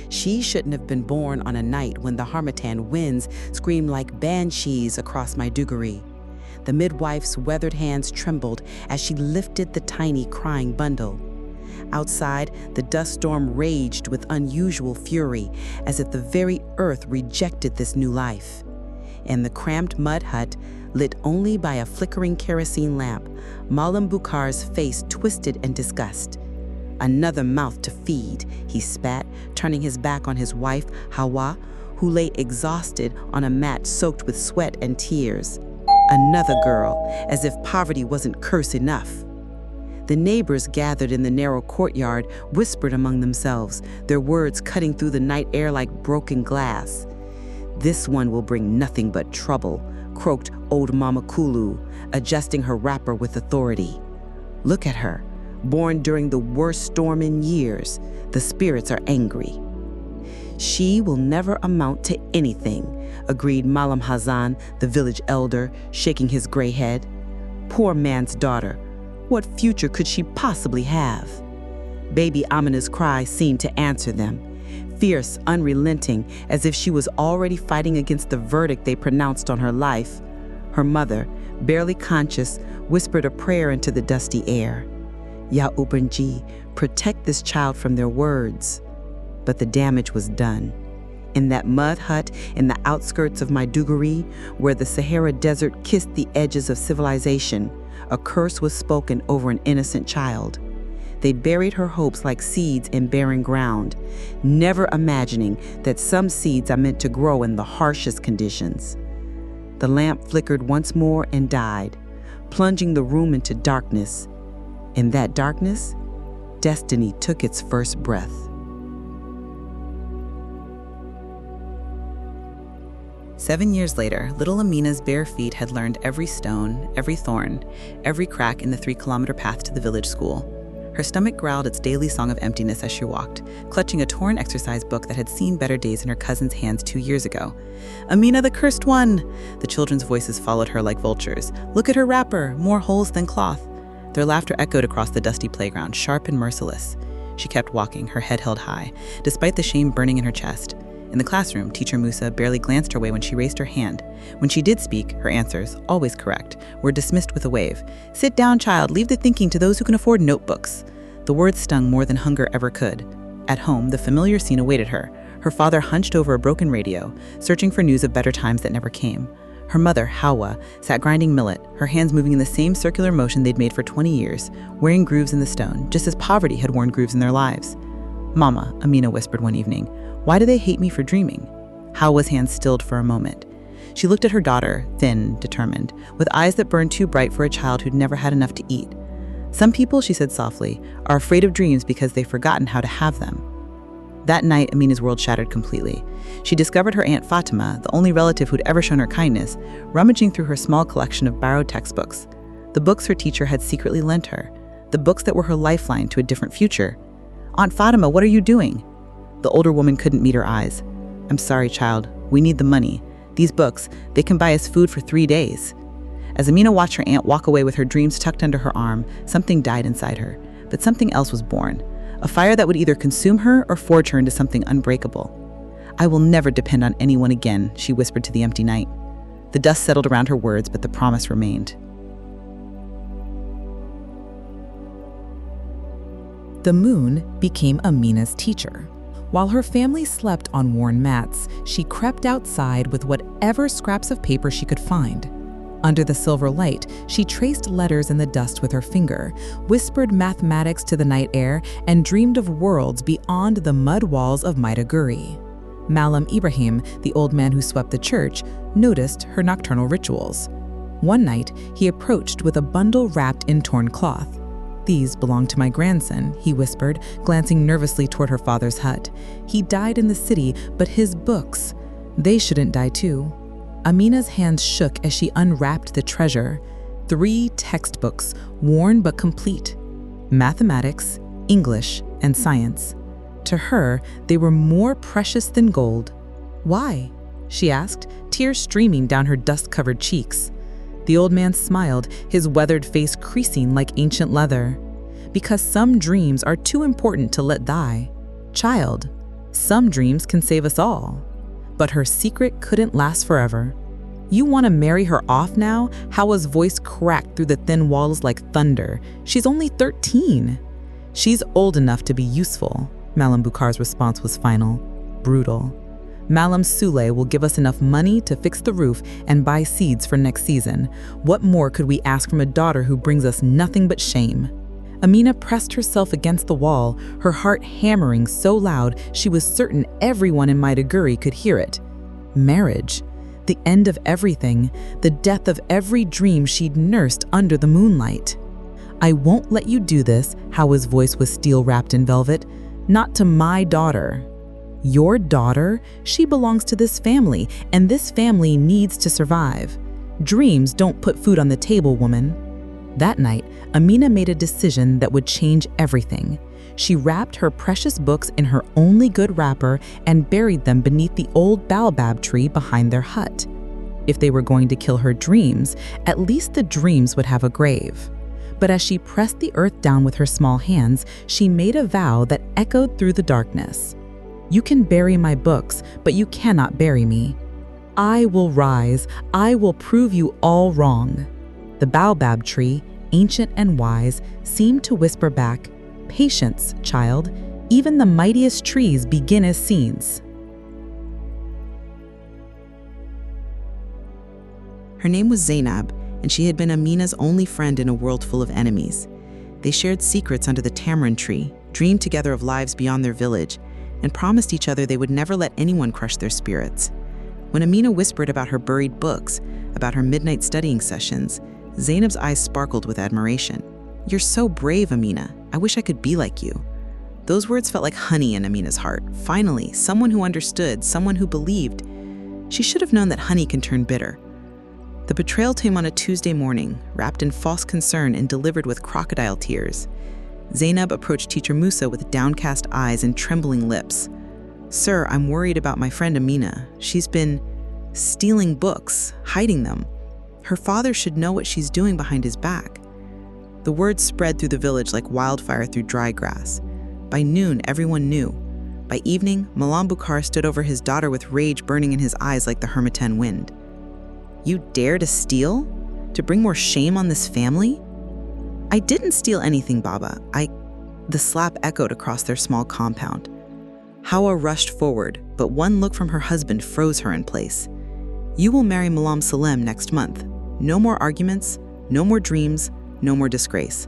She shouldn't have been born on a night when the Harmattan winds screamed like banshees across Maiduguri. The midwife's weathered hands trembled as she lifted the tiny, crying bundle. Outside, the dust storm raged with unusual fury, as if the very earth rejected this new life. In the cramped mud hut, lit only by a flickering kerosene lamp, Malam Bukhar's face twisted in disgust. "Another mouth to feed," he spat, turning his back on his wife, Hawa, who lay exhausted on a mat soaked with sweat and tears. Another girl, as if poverty wasn't curse enough. The neighbors gathered in the narrow courtyard whispered among themselves, their words cutting through the night air like broken glass. "This one will bring nothing but trouble," croaked old Mama Kulu, adjusting her wrapper with authority. "Look at her, born during the worst storm in years. The spirits are angry." "She will never amount to anything," agreed Malam Hazan, the village elder, shaking his gray head. "Poor man's daughter. What future could she possibly have?" Baby Amina's cry seemed to answer them, fierce, unrelenting, as if she was already fighting against the verdict they pronounced on her life. Her mother, barely conscious, whispered a prayer into the dusty air. "Ya Ubanji, protect this child from their words." But the damage was done. In that mud hut in the outskirts of Maiduguri, where the Sahara Desert kissed the edges of civilization, a curse was spoken over an innocent child. They buried her hopes like seeds in barren ground, never imagining that some seeds are meant to grow in the harshest conditions. The lamp flickered once more and died, plunging the room into darkness. In that darkness, destiny took its first breath. "7 years later, little Amina's bare feet had learned every stone, every thorn, every crack in the 3-kilometer path to the village school. Her stomach growled its daily song of emptiness as she walked, clutching a torn exercise book that had seen better days in her cousin's hands 2 years ago. "Amina, the cursed one!" The children's voices followed her like vultures. "Look at her wrapper, more holes than cloth." Their laughter echoed across the dusty playground, sharp and merciless. She kept walking, her head held high, despite the shame burning in her chest. In the classroom, Teacher Musa barely glanced her way when she raised her hand. When she did speak, her answers, always correct, were dismissed with a wave. "Sit down, child. Leave the thinking to those who can afford notebooks." The words stung more than hunger ever could. At home, the familiar scene awaited her. Her father hunched over a broken radio, searching for news of better times that never came. Her mother, Hawa, sat grinding millet, her hands moving in the same circular motion they'd made for 20 years, wearing grooves in the stone, just as poverty had worn grooves in their lives. "Mama," Amina whispered one evening, "why do they hate me for dreaming?" Hawa's hands stilled for a moment. She looked at her daughter, thin, determined, with eyes that burned too bright for a child who'd never had enough to eat. "Some people," she said softly, "are afraid of dreams because they've forgotten how to have them." That night, Amina's world shattered completely. She discovered her Aunt Fatima, the only relative who'd ever shown her kindness, rummaging through her small collection of borrowed textbooks. The books her teacher had secretly lent her. The books that were her lifeline to a different future. "Aunt Fatima, what are you doing?" The older woman couldn't meet her eyes. "I'm sorry, child. We need the money. These books, they can buy us food for 3 days." As Amina watched her aunt walk away with her dreams tucked under her arm, something died inside her. But something else was born. A fire that would either consume her or forge her into something unbreakable. "I will never depend on anyone again," she whispered to the empty night. The dust settled around her words, but the promise remained. The moon became Amina's teacher. While her family slept on worn mats, she crept outside with whatever scraps of paper she could find. Under the silver light, she traced letters in the dust with her finger, whispered mathematics to the night air, and dreamed of worlds beyond the mud walls of Maiduguri. Malam Ibrahim, the old man who swept the church, noticed her nocturnal rituals. One night, he approached with a bundle wrapped in torn cloth. "These belong to my grandson," he whispered, glancing nervously toward her father's hut. "He died in the city, but his books, they shouldn't die too." Amina's hands shook as she unwrapped the treasure. 3 textbooks, worn but complete. Mathematics, English, and science. To her, they were more precious than gold. "Why?" she asked, tears streaming down her dust-covered cheeks. The old man smiled, his weathered face creasing like ancient leather. "Because some dreams are too important to let die. Child, Some dreams can save us all. But her secret couldn't last forever. You want to marry her off now? Hawa's voice cracked through the thin walls like thunder. She's only 13. She's old enough to be useful. Malam Bukhar's response was final, brutal. Malam Sule will give us enough money to fix the roof and buy seeds for next season. What more could we ask from a daughter who brings us nothing but shame? Amina pressed herself against the wall, her heart hammering so loud she was certain everyone in Maiduguri could hear it. Marriage. The end of everything, the death of every dream she'd nursed under the moonlight. I won't let you do this, Hawa's voice was steel-wrapped in velvet. Not to my daughter. Your daughter? She belongs to this family, and this family needs to survive. Dreams don't put food on the table, woman. That night, Amina made a decision that would change everything. She wrapped her precious books in her only good wrapper and buried them beneath the old baobab tree behind their hut. If they were going to kill her dreams, at least the dreams would have a grave. But as she pressed the earth down with her small hands, she made a vow that echoed through the darkness. You can bury my books, but you cannot bury me. I will rise. I will prove you all wrong. The baobab tree, ancient and wise, seemed to whisper back, "Patience, child. Even the mightiest trees begin as seeds." Her name was Zainab, and she had been Amina's only friend in a world full of enemies. They shared secrets under the tamarind tree, dreamed together of lives beyond their village, and promised each other they would never let anyone crush their spirits. When Amina whispered about her buried books, about her midnight studying sessions, Zainab's eyes sparkled with admiration. "You're so brave, Amina. I wish I could be like you." Those words felt like honey in Amina's heart. Finally, someone who understood, someone who believed. She should have known that honey can turn bitter. The betrayal came on a Tuesday morning, wrapped in false concern and delivered with crocodile tears. Zainab approached Teacher Musa with downcast eyes and trembling lips. "Sir, I'm worried about my friend Amina. She's been stealing books, hiding them. Her father should know what she's doing behind his back." The word spread through the village like wildfire through dry grass. By noon, everyone knew. By evening, Malam Bukhar stood over his daughter with rage burning in his eyes like the Harmattan wind. "You dare to steal? To bring more shame on this family?" "I didn't steal anything, Baba. The slap echoed across their small compound. Hawa rushed forward, but one look from her husband froze her in place. "You will marry Malam Salem next month. No more arguments, no more dreams, no more disgrace."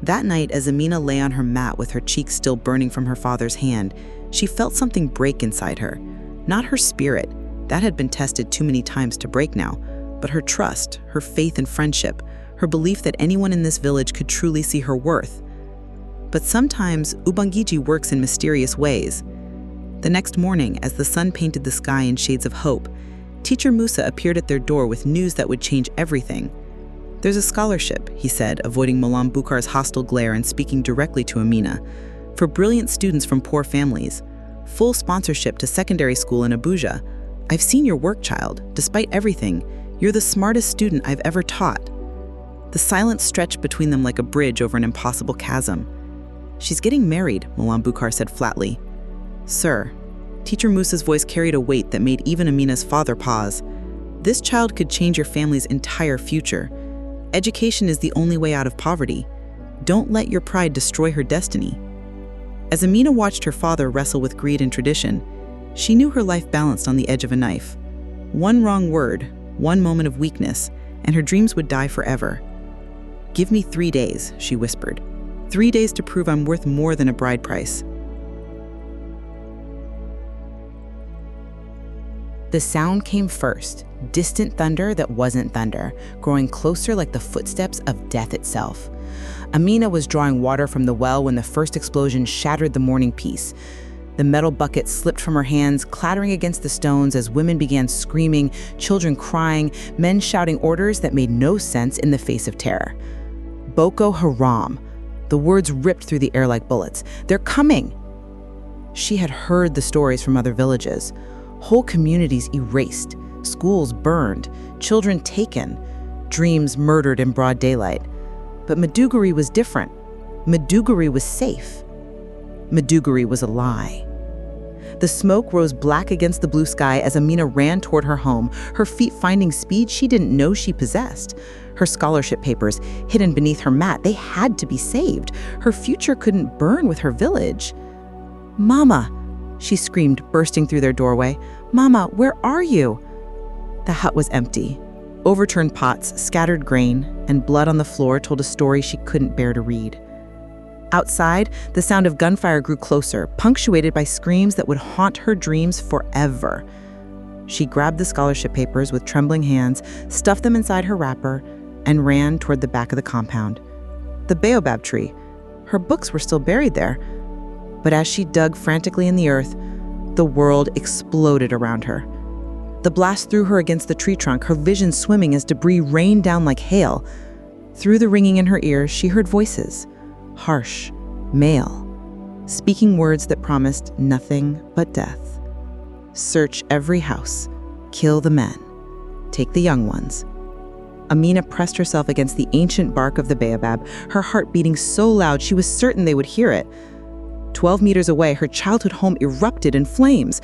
That night, as Amina lay on her mat with her cheeks still burning from her father's hand, she felt something break inside her. Not her spirit, that had been tested too many times to break now, but her trust, her faith and friendship, her belief that anyone in this village could truly see her worth. But sometimes, Ubangiji works in mysterious ways. The next morning, as the sun painted the sky in shades of hope, Teacher Musa appeared at their door with news that would change everything. "There's a scholarship," he said, avoiding Malam Bukhar's hostile glare and speaking directly to Amina, "for brilliant students from poor families. Full sponsorship to secondary school in Abuja. I've seen your work, child. Despite everything, you're the smartest student I've ever taught." The silence stretched between them like a bridge over an impossible chasm. "She's getting married," Malam Bukhar said flatly. "Sir," Teacher Musa's voice carried a weight that made even Amina's father pause. "This child could change your family's entire future. Education is the only way out of poverty. Don't let your pride destroy her destiny." As Amina watched her father wrestle with greed and tradition, she knew her life balanced on the edge of a knife. One wrong word, one moment of weakness, and her dreams would die forever. "Give me 3 days," she whispered. 3 days to prove I'm worth more than a bride price." The sound came first, distant thunder that wasn't thunder, growing closer like the footsteps of death itself. Amina was drawing water from the well when the first explosion shattered the morning peace. The metal bucket slipped from her hands, clattering against the stones as women began screaming, children crying, men shouting orders that made no sense in the face of terror. "Boko Haram." The words ripped through the air like bullets. "They're coming!" She had heard the stories from other villages. Whole communities erased, schools burned, children taken, dreams murdered in broad daylight. But Maiduguri was different. Maiduguri was safe. Maiduguri was a lie. The smoke rose black against the blue sky as Amina ran toward her home, her feet finding speed she didn't know she possessed. Her scholarship papers, hidden beneath her mat, they had to be saved. Her future couldn't burn with her village. "Mama," she screamed, bursting through their doorway. "Mama, where are you?" The hut was empty. Overturned pots, scattered grain, and blood on the floor told a story she couldn't bear to read. Outside, the sound of gunfire grew closer, punctuated by screams that would haunt her dreams forever. She grabbed the scholarship papers with trembling hands, stuffed them inside her wrapper, and ran toward the back of the compound. The baobab tree. Her books were still buried there. But as she dug frantically in the earth, the world exploded around her. The blast threw her against the tree trunk, her vision swimming as debris rained down like hail. Through the ringing in her ears, she heard voices. Harsh, male, speaking words that promised nothing but death. Search every house, kill the men, take the young ones. Amina pressed herself against the ancient bark of the baobab, her heart beating so loud she was certain they would hear it. 12 meters away, her childhood home erupted in flames.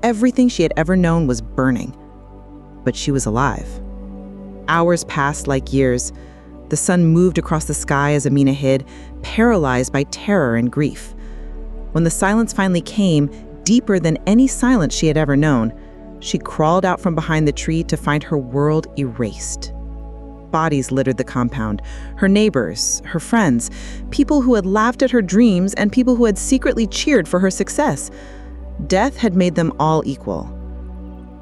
Everything she had ever known was burning. But she was alive. Hours passed like years. The sun moved across the sky as Amina hid, paralyzed by terror and grief. When the silence finally came, deeper than any silence she had ever known, she crawled out from behind the tree to find her world erased. Bodies littered the compound. Her neighbors, her friends, people who had laughed at her dreams and people who had secretly cheered for her success. Death had made them all equal.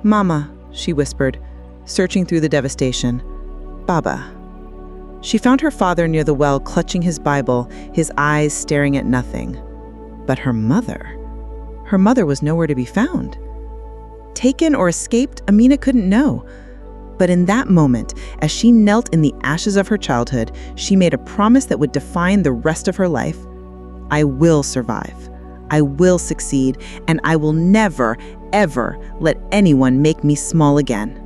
"Mama," she whispered, searching through the devastation. "Baba." She found her father near the well, clutching his Bible, his eyes staring at nothing. But her mother was nowhere to be found. Taken or escaped, Amina couldn't know. But in that moment, as she knelt in the ashes of her childhood, she made a promise that would define the rest of her life. "I will survive. I will succeed, and I will never, ever let anyone make me small again."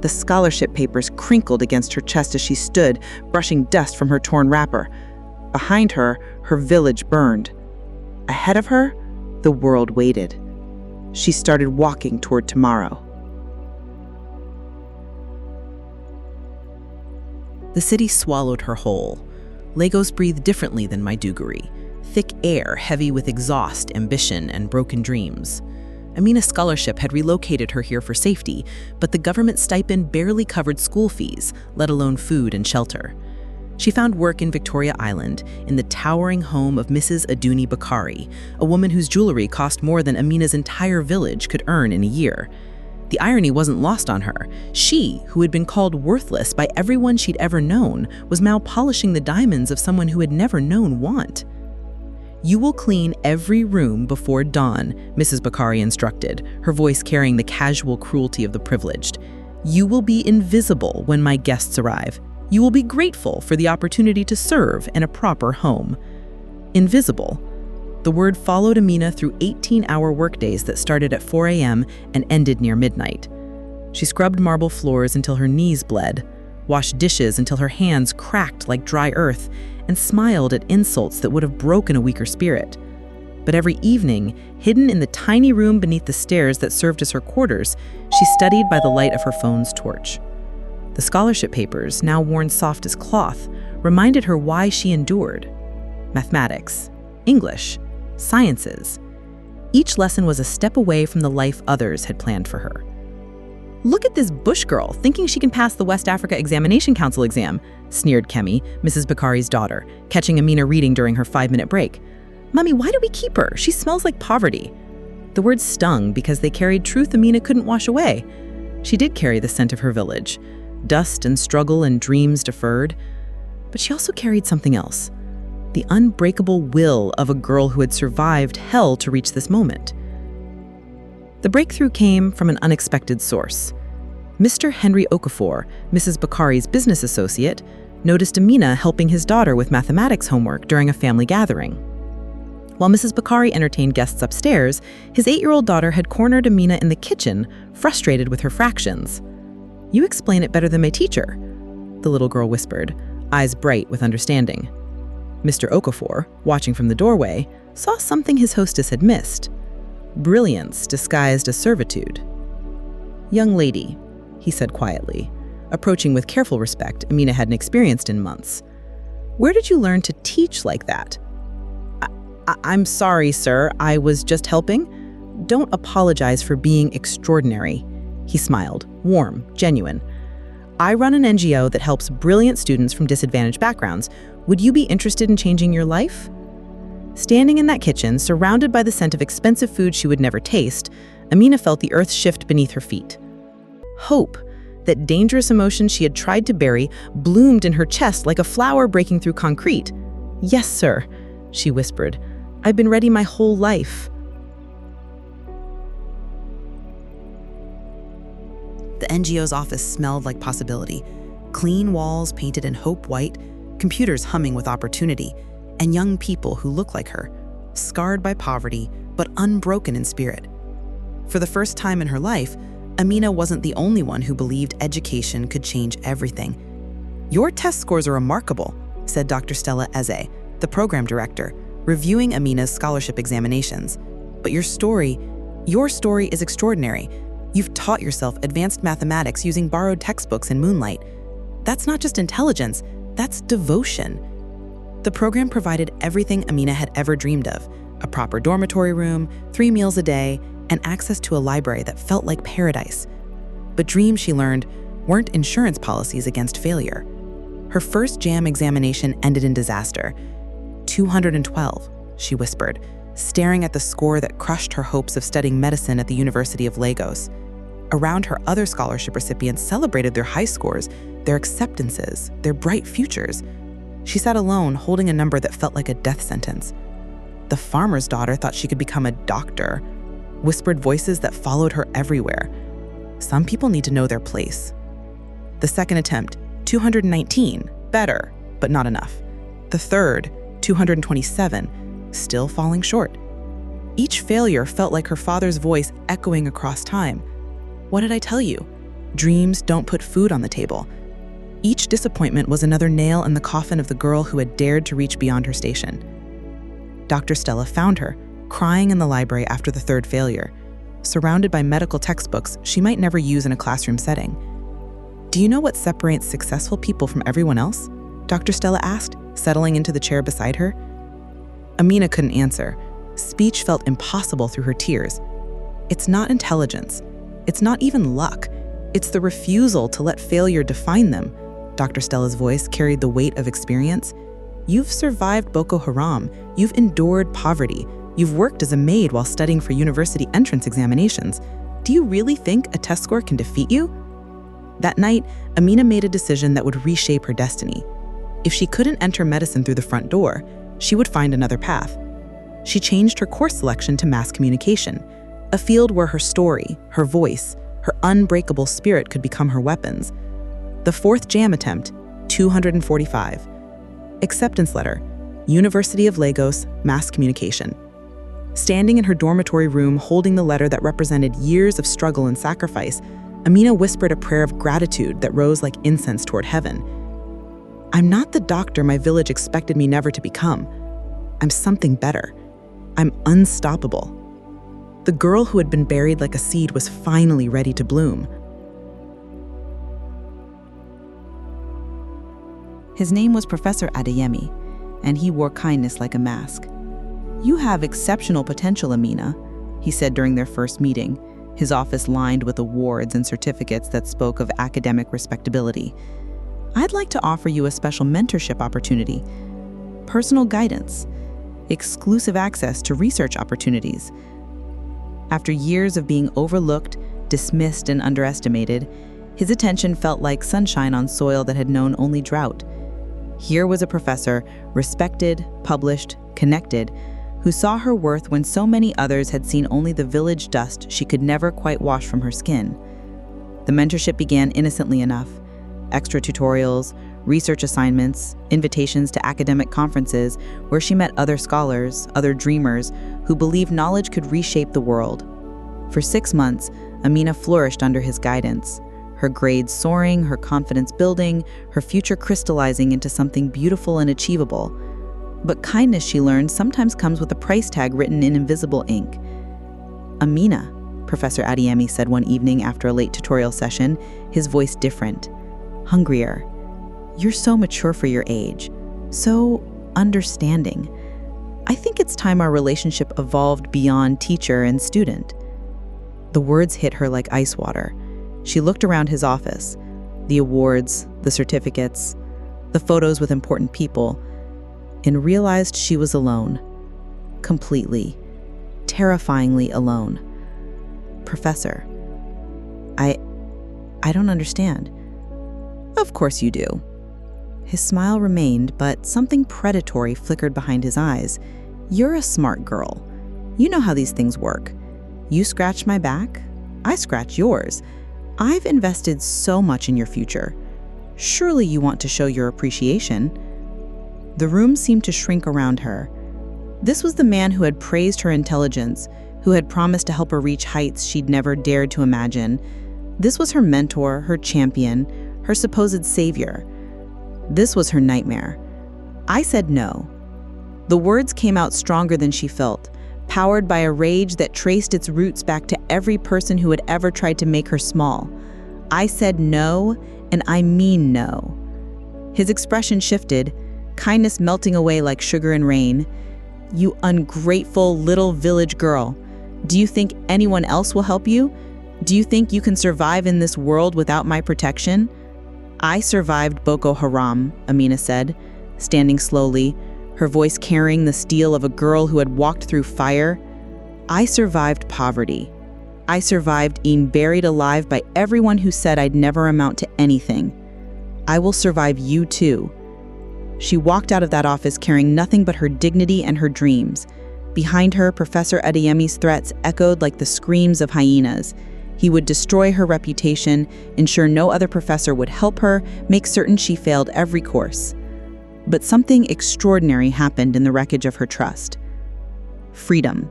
The scholarship papers crinkled against her chest as she stood, brushing dust from her torn wrapper. Behind her, her village burned. Ahead of her, the world waited. She started walking toward tomorrow. The city swallowed her whole. Lagos breathed differently than Maiduguri. Thick air, heavy with exhaust, ambition, and broken dreams. Amina's scholarship had relocated her here for safety, but the government stipend barely covered school fees, let alone food and shelter. She found work in Victoria Island, in the towering home of Mrs. Aduni Bakari, a woman whose jewelry cost more than Amina's entire village could earn in a year. The irony wasn't lost on her. She, who had been called worthless by everyone she'd ever known, was now polishing the diamonds of someone who had never known want. "You will clean every room before dawn," Mrs. Bakari instructed, her voice carrying the casual cruelty of the privileged. "You will be invisible when my guests arrive. You will be grateful for the opportunity to serve in a proper home." Invisible. The word followed Amina through 18-hour workdays that started at 4 a.m. and ended near midnight. She scrubbed marble floors until her knees bled, washed dishes until her hands cracked like dry earth, and smiled at insults that would have broken a weaker spirit. But every evening, hidden in the tiny room beneath the stairs that served as her quarters, she studied by the light of her phone's torch. The scholarship papers, now worn soft as cloth, reminded her why she endured. Mathematics, English, sciences. Each lesson was a step away from the life others had planned for her. "Look at this bush girl, thinking she can pass the West Africa Examination Council exam," sneered Kemi, Mrs. Bakari's daughter, catching Amina reading during her 5-minute break. "Mummy, why do we keep her? She smells like poverty." The words stung because they carried truth Amina couldn't wash away. She did carry the scent of her village, dust and struggle and dreams deferred. But she also carried something else, the unbreakable will of a girl who had survived hell to reach this moment. The breakthrough came from an unexpected source. Mr. Henry Okafor, Mrs. Bakari's business associate, noticed Amina helping his daughter with mathematics homework during a family gathering. While Mrs. Bakari entertained guests upstairs, his 8-year-old daughter had cornered Amina in the kitchen, frustrated with her fractions. "You explain it better than my teacher," the little girl whispered, eyes bright with understanding. Mr. Okafor, watching from the doorway, saw something his hostess had missed. brilliance disguised as servitude. "Young lady," he said quietly, approaching with careful respect Amina hadn't experienced in months. "Where did you learn to teach like that?" I'm sorry, sir. I was just helping." "Don't apologize for being extraordinary." He smiled, warm, genuine. "I run an NGO that helps brilliant students from disadvantaged backgrounds. Would you be interested in changing your life?" Standing in that kitchen, surrounded by the scent of expensive food she would never taste, Amina felt the earth shift beneath her feet. Hope, that dangerous emotion she had tried to bury, bloomed in her chest like a flower breaking through concrete. "Yes, sir," she whispered. "I've been ready my whole life." The NGO's office smelled like possibility. Clean walls painted in hope white, computers humming with opportunity, and young people who looked like her, scarred by poverty, but unbroken in spirit. For the first time in her life, Amina wasn't the only one who believed education could change everything. "Your test scores are remarkable," said Dr. Stella Eze, the program director, reviewing Amina's scholarship examinations. "But your story is extraordinary. You've taught yourself advanced mathematics using borrowed textbooks in moonlight. That's not just intelligence, that's devotion." The program provided everything Amina had ever dreamed of: a proper dormitory room, 3 meals a day, and access to a library that felt like paradise. But dreams, she learned, weren't insurance policies against failure. Her first JAM examination ended in disaster. 212, she whispered, staring at the score that crushed her hopes of studying medicine at the University of Lagos. Around her, other scholarship recipients celebrated their high scores, their acceptances, their bright futures. She sat alone, holding a number that felt like a death sentence. The farmer's daughter thought she could become a doctor, whispered voices that followed her everywhere. Some people need to know their place. The second attempt, 219, better, but not enough. The third, 227, still falling short. Each failure felt like her father's voice echoing across time. "What did I tell you? Dreams don't put food on the table." Each disappointment was another nail in the coffin of the girl who had dared to reach beyond her station. Dr. Stella found her, crying in the library after the third failure, surrounded by medical textbooks she might never use in a classroom setting. "Do you know what separates successful people from everyone else?" Dr. Stella asked, settling into the chair beside her. Amina couldn't answer. Speech felt impossible through her tears. "It's not intelligence. It's not even luck. It's the refusal to let failure define them." Dr. Stella's voice carried the weight of experience. "You've survived Boko Haram. You've endured poverty. You've worked as a maid while studying for university entrance examinations. Do you really think a test score can defeat you?" That night, Amina made a decision that would reshape her destiny. If she couldn't enter medicine through the front door, she would find another path. She changed her course selection to mass communication, a field where her story, her voice, her unbreakable spirit could become her weapons. The fourth JAM attempt, 245. Acceptance letter, University of Lagos, mass communication. Standing in her dormitory room holding the letter that represented years of struggle and sacrifice, Amina whispered a prayer of gratitude that rose like incense toward heaven. "I'm not the doctor my village expected me never to become. I'm something better. I'm unstoppable." The girl who had been buried like a seed was finally ready to bloom. His name was Professor Adeyemi, and he wore kindness like a mask. "You have exceptional potential, Amina," he said during their first meeting, his office lined with awards and certificates that spoke of academic respectability. "I'd like to offer you a special mentorship opportunity, personal guidance, exclusive access to research opportunities." After years of being overlooked, dismissed, and underestimated, his attention felt like sunshine on soil that had known only drought. Here was a professor, respected, published, connected, who saw her worth when so many others had seen only the village dust she could never quite wash from her skin. The mentorship began innocently enough. Extra tutorials, research assignments, invitations to academic conferences where she met other scholars, other dreamers, who believed knowledge could reshape the world. For 6 months, Amina flourished under his guidance, her grades soaring, her confidence building, her future crystallizing into something beautiful and achievable. But kindness, she learned, sometimes comes with a price tag written in invisible ink. "Amina," Professor Adeyemi said one evening after a late tutorial session, his voice different. "Hungrier. You're so mature for your age. So understanding. I think it's time our relationship evolved beyond teacher and student." The words hit her like ice water. She looked around his office, the awards, the certificates, the photos with important people, and realized she was alone. Completely, terrifyingly alone. "Professor, I don't understand." "Of course you do." His smile remained, but something predatory flickered behind his eyes. "You're a smart girl. You know how these things work. You scratch my back, I scratch yours. I've invested so much in your future. Surely you want to show your appreciation." The room seemed to shrink around her. This was the man who had praised her intelligence, who had promised to help her reach heights she'd never dared to imagine. This was her mentor, her champion, her supposed savior. This was her nightmare. "I said no." The words came out stronger than she felt, powered by a rage that traced its roots back to every person who had ever tried to make her small. "I said no, and I mean no." His expression shifted, kindness melting away like sugar in rain. "You ungrateful little village girl. Do you think anyone else will help you? Do you think you can survive in this world without my protection?" "I survived Boko Haram," Amina said, standing slowly, her voice carrying the steel of a girl who had walked through fire. "I survived poverty. I survived being buried alive by everyone who said I'd never amount to anything. I will survive you too." She walked out of that office carrying nothing but her dignity and her dreams. Behind her, Professor Adeyemi's threats echoed like the screams of hyenas. He would destroy her reputation, ensure no other professor would help her, make certain she failed every course. But something extraordinary happened in the wreckage of her trust. Freedom.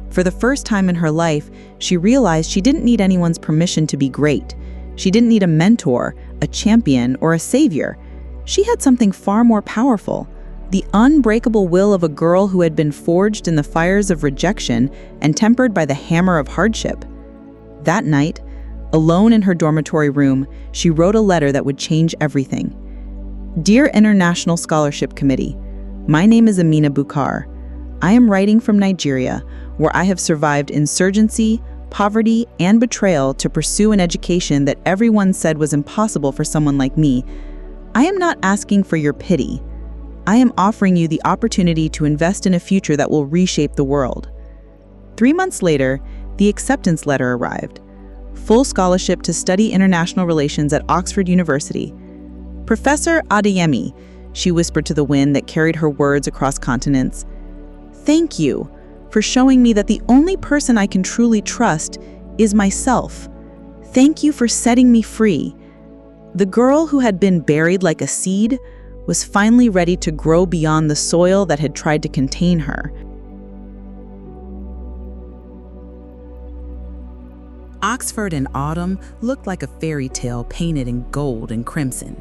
For the first time in her life, she realized she didn't need anyone's permission to be great. She didn't need a mentor, a champion, or a savior. She had something far more powerful: the unbreakable will of a girl who had been forged in the fires of rejection and tempered by the hammer of hardship. That night, alone in her dormitory room, she wrote a letter that would change everything. "Dear International Scholarship Committee, my name is Amina Bukar. I am writing from Nigeria, where I have survived insurgency, poverty, and betrayal to pursue an education that everyone said was impossible for someone like me. I am not asking for your pity. I am offering you the opportunity to invest in a future that will reshape the world." 3 months later, the acceptance letter arrived. Full scholarship to study international relations at Oxford University. "Professor Adeyemi," she whispered to the wind that carried her words across continents, "thank you for showing me that the only person I can truly trust is myself. Thank you for setting me free. The girl who had been buried like a seed was finally ready to grow beyond the soil that had tried to contain her." Oxford in autumn looked like a fairy tale painted in gold and crimson.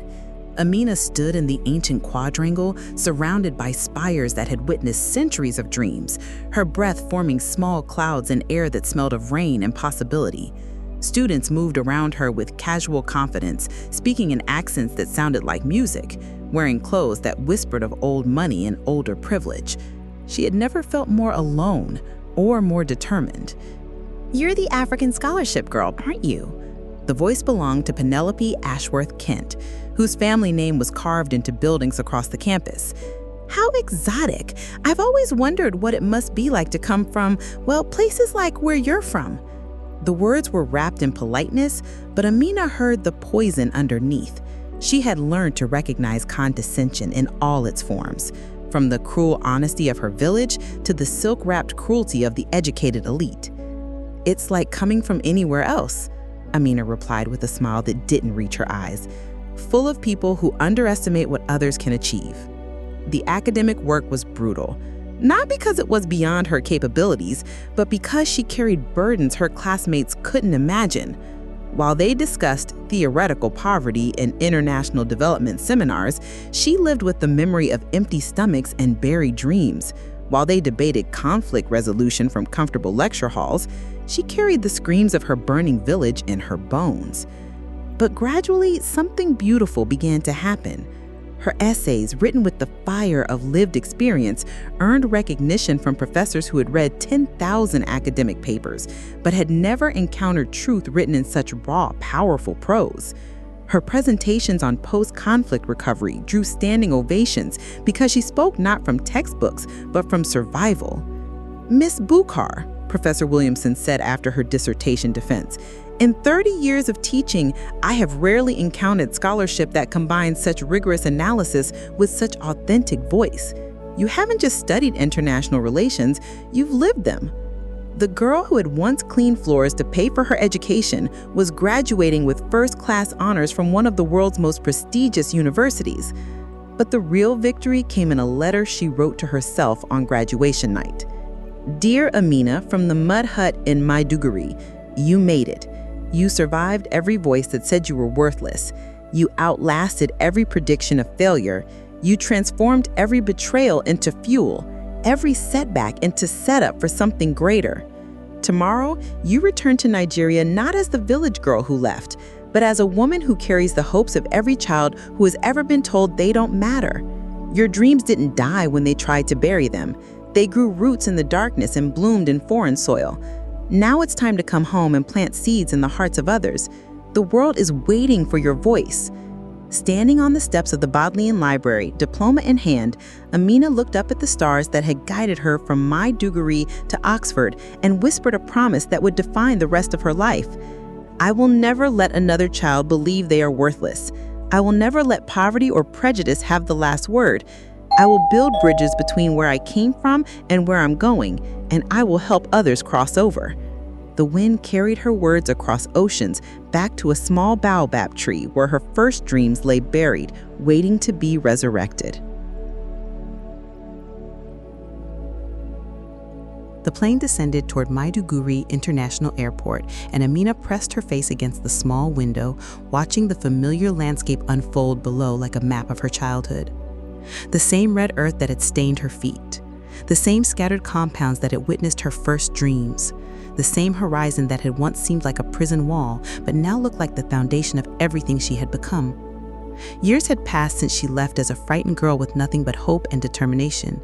Amina stood in the ancient quadrangle, surrounded by spires that had witnessed centuries of dreams, her breath forming small clouds in air that smelled of rain and possibility. Students moved around her with casual confidence, speaking in accents that sounded like music, wearing clothes that whispered of old money and older privilege. She had never felt more alone or more determined. "You're the African scholarship girl, aren't you?" The voice belonged to Penelope Ashworth Kent, whose family name was carved into buildings across the campus. "How exotic. I've always wondered what it must be like to come from, well, places like where you're from." The words were wrapped in politeness, but Amina heard the poison underneath. She had learned to recognize condescension in all its forms, from the cruel honesty of her village to the silk-wrapped cruelty of the educated elite. "It's like coming from anywhere else," Amina replied with a smile that didn't reach her eyes, "full of people who underestimate what others can achieve." The academic work was brutal, not because it was beyond her capabilities, but because she carried burdens her classmates couldn't imagine. While they discussed theoretical poverty in international development seminars, she lived with the memory of empty stomachs and buried dreams, While they debated conflict resolution from comfortable lecture halls, she carried the screams of her burning village in her bones. But gradually, something beautiful began to happen. Her essays, written with the fire of lived experience, earned recognition from professors who had read 10,000 academic papers, but had never encountered truth written in such raw, powerful prose. Her presentations on post-conflict recovery drew standing ovations because she spoke not from textbooks, but from survival. "Miss Buchar," Professor Williamson said after her dissertation defense, "in 30 years of teaching, I have rarely encountered scholarship that combines such rigorous analysis with such authentic voice. You haven't just studied international relations, you've lived them." The girl who had once cleaned floors to pay for her education was graduating with first-class honors from one of the world's most prestigious universities. But the real victory came in a letter she wrote to herself on graduation night. "Dear Amina, from the mud hut in Maiduguri, you made it. You survived every voice that said you were worthless. You outlasted every prediction of failure. You transformed every betrayal into fuel, every setback into setup for something greater. Tomorrow, you return to Nigeria not as the village girl who left, but as a woman who carries the hopes of every child who has ever been told they don't matter. Your dreams didn't die when they tried to bury them. They grew roots in the darkness and bloomed in foreign soil. Now it's time to come home and plant seeds in the hearts of others. The world is waiting for your voice." Standing on the steps of the Bodleian Library, diploma in hand, Amina looked up at the stars that had guided her from Maiduguri to Oxford and whispered a promise that would define the rest of her life. "I will never let another child believe they are worthless. I will never let poverty or prejudice have the last word. I will build bridges between where I came from and where I'm going, and I will help others cross over." The wind carried her words across oceans back to a small baobab tree where her first dreams lay buried, waiting to be resurrected. The plane descended toward Maiduguri International Airport, and Amina pressed her face against the small window, watching the familiar landscape unfold below like a map of her childhood. The same red earth that had stained her feet, the same scattered compounds that had witnessed her first dreams, the same horizon that had once seemed like a prison wall, but now looked like the foundation of everything she had become. Years had passed since she left as a frightened girl with nothing but hope and determination.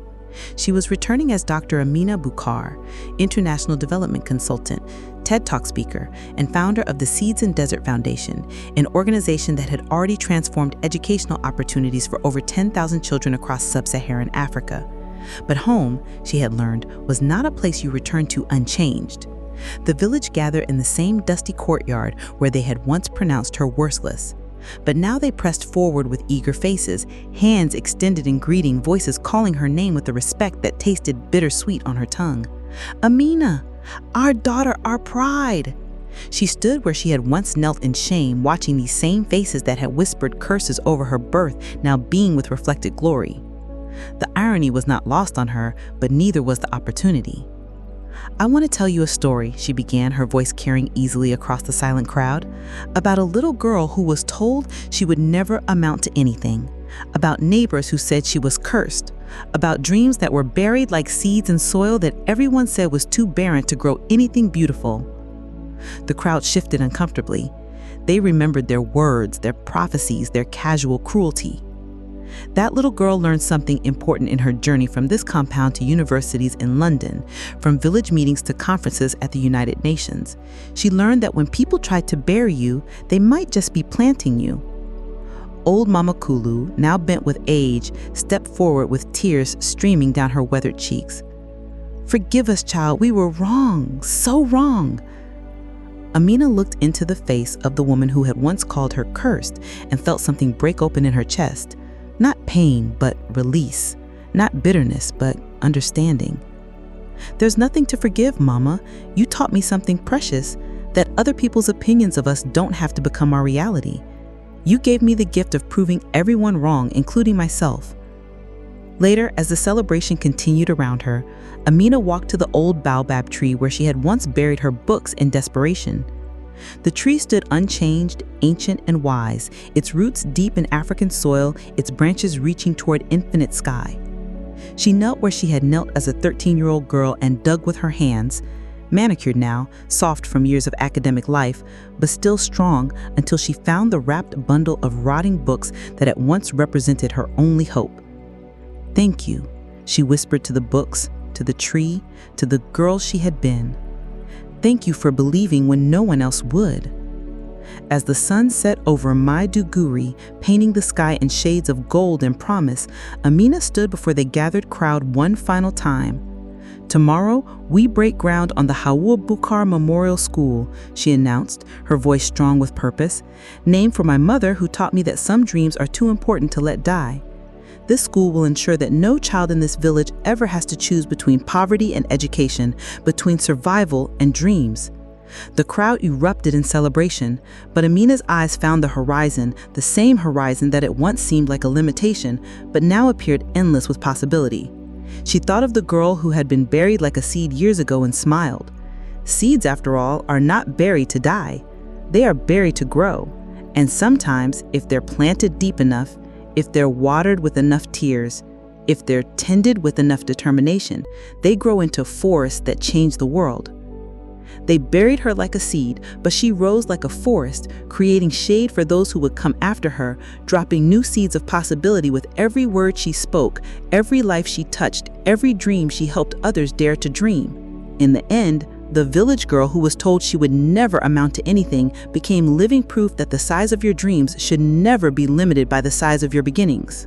She was returning as Dr. Amina Buchar, international development consultant, TED Talk speaker, and founder of the Seeds in Desert Foundation, an organization that had already transformed educational opportunities for over 10,000 children across sub-Saharan Africa. But home, she had learned, was not a place you returned to unchanged. The village gathered in the same dusty courtyard where they had once pronounced her worthless. But now they pressed forward with eager faces, hands extended in greeting, voices calling her name with a respect that tasted bittersweet on her tongue. "Amina, our daughter, our pride." She stood where she had once knelt in shame, watching these same faces that had whispered curses over her birth now beam with reflected glory. The irony was not lost on her, but neither was the opportunity. "I want to tell you a story," she began, her voice carrying easily across the silent crowd, "about a little girl who was told she would never amount to anything, about neighbors who said she was cursed, about dreams that were buried like seeds in soil that everyone said was too barren to grow anything beautiful." The crowd shifted uncomfortably. They remembered their words, their prophecies, their casual cruelty. That little girl learned something important in her journey from this compound to universities in London, from village meetings to conferences at the United Nations. She learned that when people tried to bury you, they might just be planting you. Old Mama Kulu, now bent with age, stepped forward with tears streaming down her weathered cheeks. "Forgive us, child, we were wrong, so wrong." Amina looked into the face of the woman who had once called her cursed and felt something break open in her chest. Not pain, but release. Not bitterness, but understanding. "There's nothing to forgive, Mama. You taught me something precious, that other people's opinions of us don't have to become our reality. You gave me the gift of proving everyone wrong, including myself." Later, as the celebration continued around her, Amina walked to the old baobab tree where she had once buried her books in desperation. The tree stood unchanged, ancient, and wise, its roots deep in African soil, its branches reaching toward infinite sky. She knelt where she had knelt as a 13-year-old girl and dug with her hands, manicured now, soft from years of academic life, but still strong until she found the wrapped bundle of rotting books that at once represented her only hope. "Thank you," she whispered to the books, to the tree, to the girl she had been. "Thank you for believing when no one else would." As the sun set over Maiduguri, painting the sky in shades of gold and promise, Amina stood before the gathered crowd one final time. "Tomorrow, we break ground on the Hawa Bukar Memorial School," she announced, her voice strong with purpose, "named for my mother who taught me that some dreams are too important to let die. This school will ensure that no child in this village ever has to choose between poverty and education, between survival and dreams." The crowd erupted in celebration, but Amina's eyes found the horizon, the same horizon that at once seemed like a limitation, but now appeared endless with possibility. She thought of the girl who had been buried like a seed years ago and smiled. Seeds, after all, are not buried to die. They are buried to grow. And sometimes, if they're planted deep enough, if they're watered with enough tears, if they're tended with enough determination, they grow into forests that change the world. They buried her like a seed, but she rose like a forest, creating shade for those who would come after her, dropping new seeds of possibility with every word she spoke, every life she touched, every dream she helped others dare to dream. In the end, the village girl who was told she would never amount to anything became living proof that the size of your dreams should never be limited by the size of your beginnings.